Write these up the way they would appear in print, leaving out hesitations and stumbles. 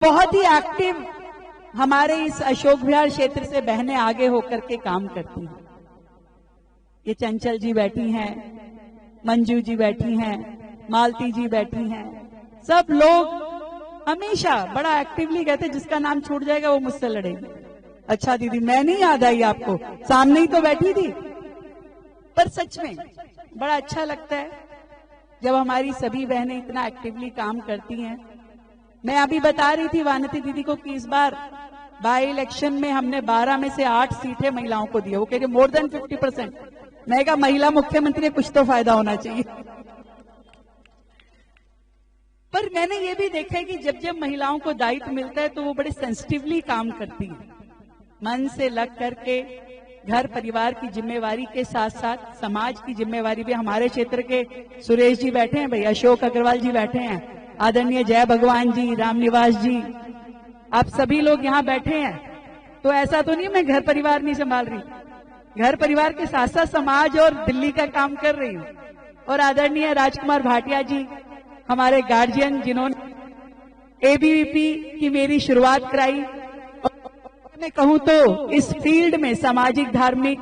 बहुत ही एक्टिव हमारे इस अशोक विहार क्षेत्र से बहनें आगे होकर के काम करती हैं। ये चंचल जी बैठी हैं, मंजू जी बैठी हैं, मालती जी बैठी हैं, सब लोग हमेशा बड़ा एक्टिवली कहते जिसका नाम छूट जाएगा वो मुझसे लड़ेगी। अच्छा दीदी मैं नहीं याद आई आपको, सामने ही तो बैठी थी। पर सच में बड़ा अच्छा लगता है जब हमारी सभी बहनें इतना एक्टिवली काम करती हैं। मैं अभी बता रही थी वानती दीदी को कि इस बार बाई इलेक्शन में हमने 12 में से 8 सीटें महिलाओं को दी। वो कह रही मोर देन 50%। मैं कहा महिला मुख्यमंत्री है, कुछ तो फायदा होना चाहिए। पर मैंने ये भी देखा है कि जब जब महिलाओं को दायित्व मिलता है तो वो बड़े सेंसिटिवली काम करती है, मन से लग करके। घर परिवार की जिम्मेवारी के साथ साथ समाज की जिम्मेवारी भी। हमारे क्षेत्र के सुरेश जी बैठे हैं, भाई अशोक अग्रवाल जी बैठे हैं, आदरणीय जय भगवान जी, रामनिवास जी, आप सभी लोग यहाँ बैठे हैं। तो ऐसा तो नहीं मैं घर परिवार नहीं संभाल रही, घर परिवार के साथ साथ समाज और दिल्ली का काम कर रही हूँ। और आदरणीय राजकुमार भाटिया जी हमारे गार्जियन, जिन्होंने एबीवीपी की मेरी शुरुआत कराई। मैं कहूँ तो इस फील्ड में सामाजिक, धार्मिक,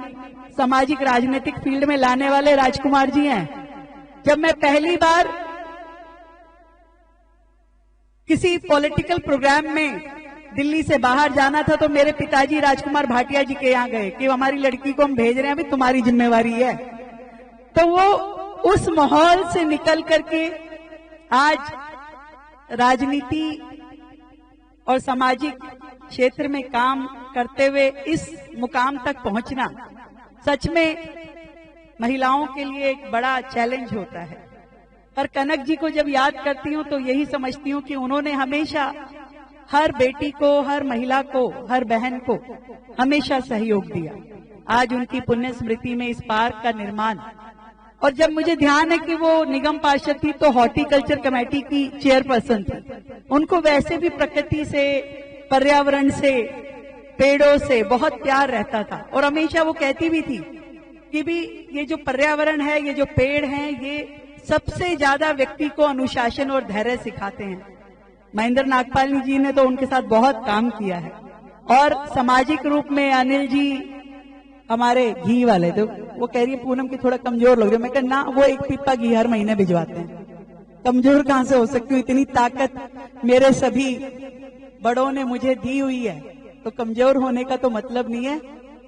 सामाजिक, राजनीतिक फील्ड में लाने वाले राजकुमार जी हैं। जब मैं पहली बार किसी पॉलिटिकल प्रोग्राम में दिल्ली से बाहर जाना था तो मेरे पिताजी राजकुमार भाटिया जी के यहाँ गए कि हमारी लड़की को हम भेज रहे हैं, अभी तुम्हारी जिम्मेवारी है। तो वो उस माहौल से निकल करके आज राजनीति और सामाजिक क्षेत्र में काम करते हुए इस मुकाम तक पहुंचना सच में महिलाओं के लिए एक बड़ा चैलेंज होता है। पर कनक जी को जब याद करती हूँ तो यही समझती हूँ कि उन्होंने हमेशा हर बेटी को, हर महिला को, हर बहन को हमेशा सहयोग दिया। आज उनकी पुण्य स्मृति में इस पार्क का निर्माण, और जब मुझे ध्यान है कि वो निगम पार्षद थी तो हॉर्टिकल्चर कमेटी की चेयरपर्सन थी। उनको वैसे भी प्रकृति से, पर्यावरण से, पेड़ों से बहुत प्यार रहता था। और हमेशा वो कहती भी थी कि भी ये जो पर्यावरण है, ये जो पेड़ हैं, ये सबसे ज्यादा व्यक्ति को अनुशासन और धैर्य सिखाते हैं। महेंद्र नागपाल जी ने तो उनके साथ बहुत काम किया है। और सामाजिक रूप में अनिल जी हमारे घी वाले, तो वो कह रही है पूनम की थोड़ा कमजोर लोग। मैं कहा ना, वो एक पीपा घी हर महीने भिजवाते हैं, कमजोर कहां से हो सकती हूँ? इतनी ताकत मेरे सभी बड़ों ने मुझे दी हुई है, तो कमजोर होने का तो मतलब नहीं है।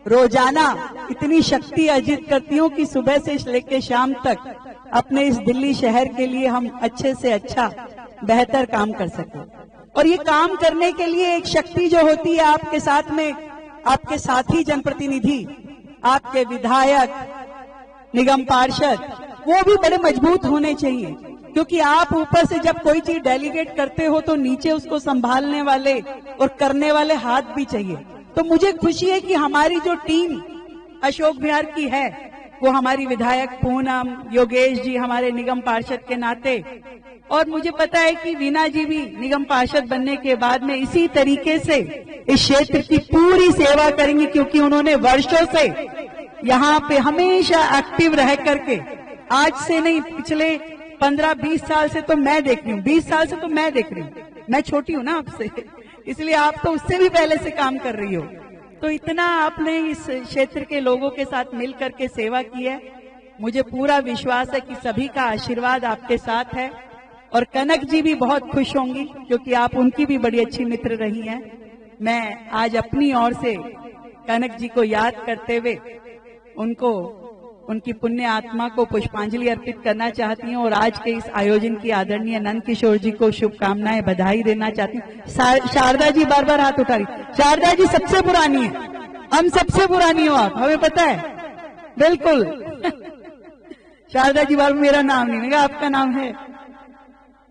रोजाना इतनी शक्ति अर्जित करती हूँ कि सुबह से लेकर शाम तक अपने इस दिल्ली शहर के लिए हम अच्छे से अच्छा, बेहतर काम कर सकें। और ये काम करने के लिए एक शक्ति जो होती है आपके साथ में, आपके साथी जनप्रतिनिधि, आपके विधायक, निगम पार्षद, वो भी बड़े मजबूत होने चाहिए। क्योंकि आप ऊपर से जब कोई चीज डेलीगेट करते हो तो नीचे उसको संभालने वाले और करने वाले हाथ भी चाहिए। तो मुझे खुशी है कि हमारी जो टीम अशोक विहार की है, वो हमारी विधायक पूनम, योगेश जी हमारे निगम पार्षद के नाते, और मुझे पता है कि वीना जी भी निगम पार्षद बनने के बाद में इसी तरीके से इस क्षेत्र की पूरी सेवा करेंगी। क्योंकि उन्होंने वर्षों से यहाँ पे हमेशा एक्टिव रह करके, आज से नहीं, पिछले 15-20 साल से तो मैं देख रही हूँ, 20 साल से तो मैं देख रही हूँ। मैं छोटी हूँ ना आपसे, इसलिए आप तो उससे भी पहले से काम कर रही हो। तो इतना आपने इस क्षेत्र के लोगों के साथ मिल करके सेवा की है। मुझे पूरा विश्वास है कि सभी का आशीर्वाद आपके साथ है। और कनक जी भी बहुत खुश होंगी क्योंकि आप उनकी भी बड़ी अच्छी मित्र रही हैं। मैं आज अपनी ओर से कनक जी को याद करते हुए उनको, उनकी पुण्य आत्मा को पुष्पांजलि अर्पित करना चाहती हूँ। और आज के इस आयोजन की आदरणीय नंद किशोर जी को शुभकामनाएं, बधाई देना चाहती हूँ। शारदा जी बार बार हाथ उठा रही। शारदा जी सबसे पुरानी है, हम सबसे पुरानी हो आप, हमें पता है बिल्कुल। शारदा जी बार मेरा नाम नहीं, मेरा आपका नाम है।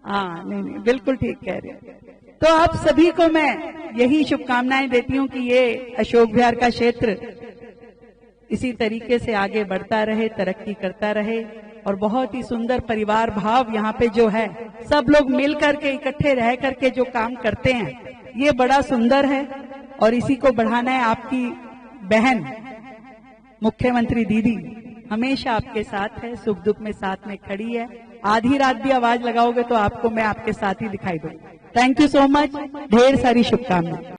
हाँ नहीं, बिल्कुल ठीक कह रहे हैं। तो आप सभी को मैं यही शुभकामनाएं देती हूँ कि ये अशोक विहार का क्षेत्र इसी तरीके से आगे बढ़ता रहे, तरक्की करता रहे। और बहुत ही सुंदर परिवार भाव यहाँ पे जो है, सब लोग मिल करके, इकट्ठे रह करके जो काम करते हैं, ये बड़ा सुंदर है। और इसी को बढ़ाना है। आपकी बहन मुख्यमंत्री दीदी हमेशा आपके साथ है, सुख दुख में साथ में खड़ी है। आधी रात भी आवाज लगाओगे तो आपको मैं आपके साथ ही दिखाई दूंगी। थैंक यू सो मच, ढेर सारी शुभकामनाएं।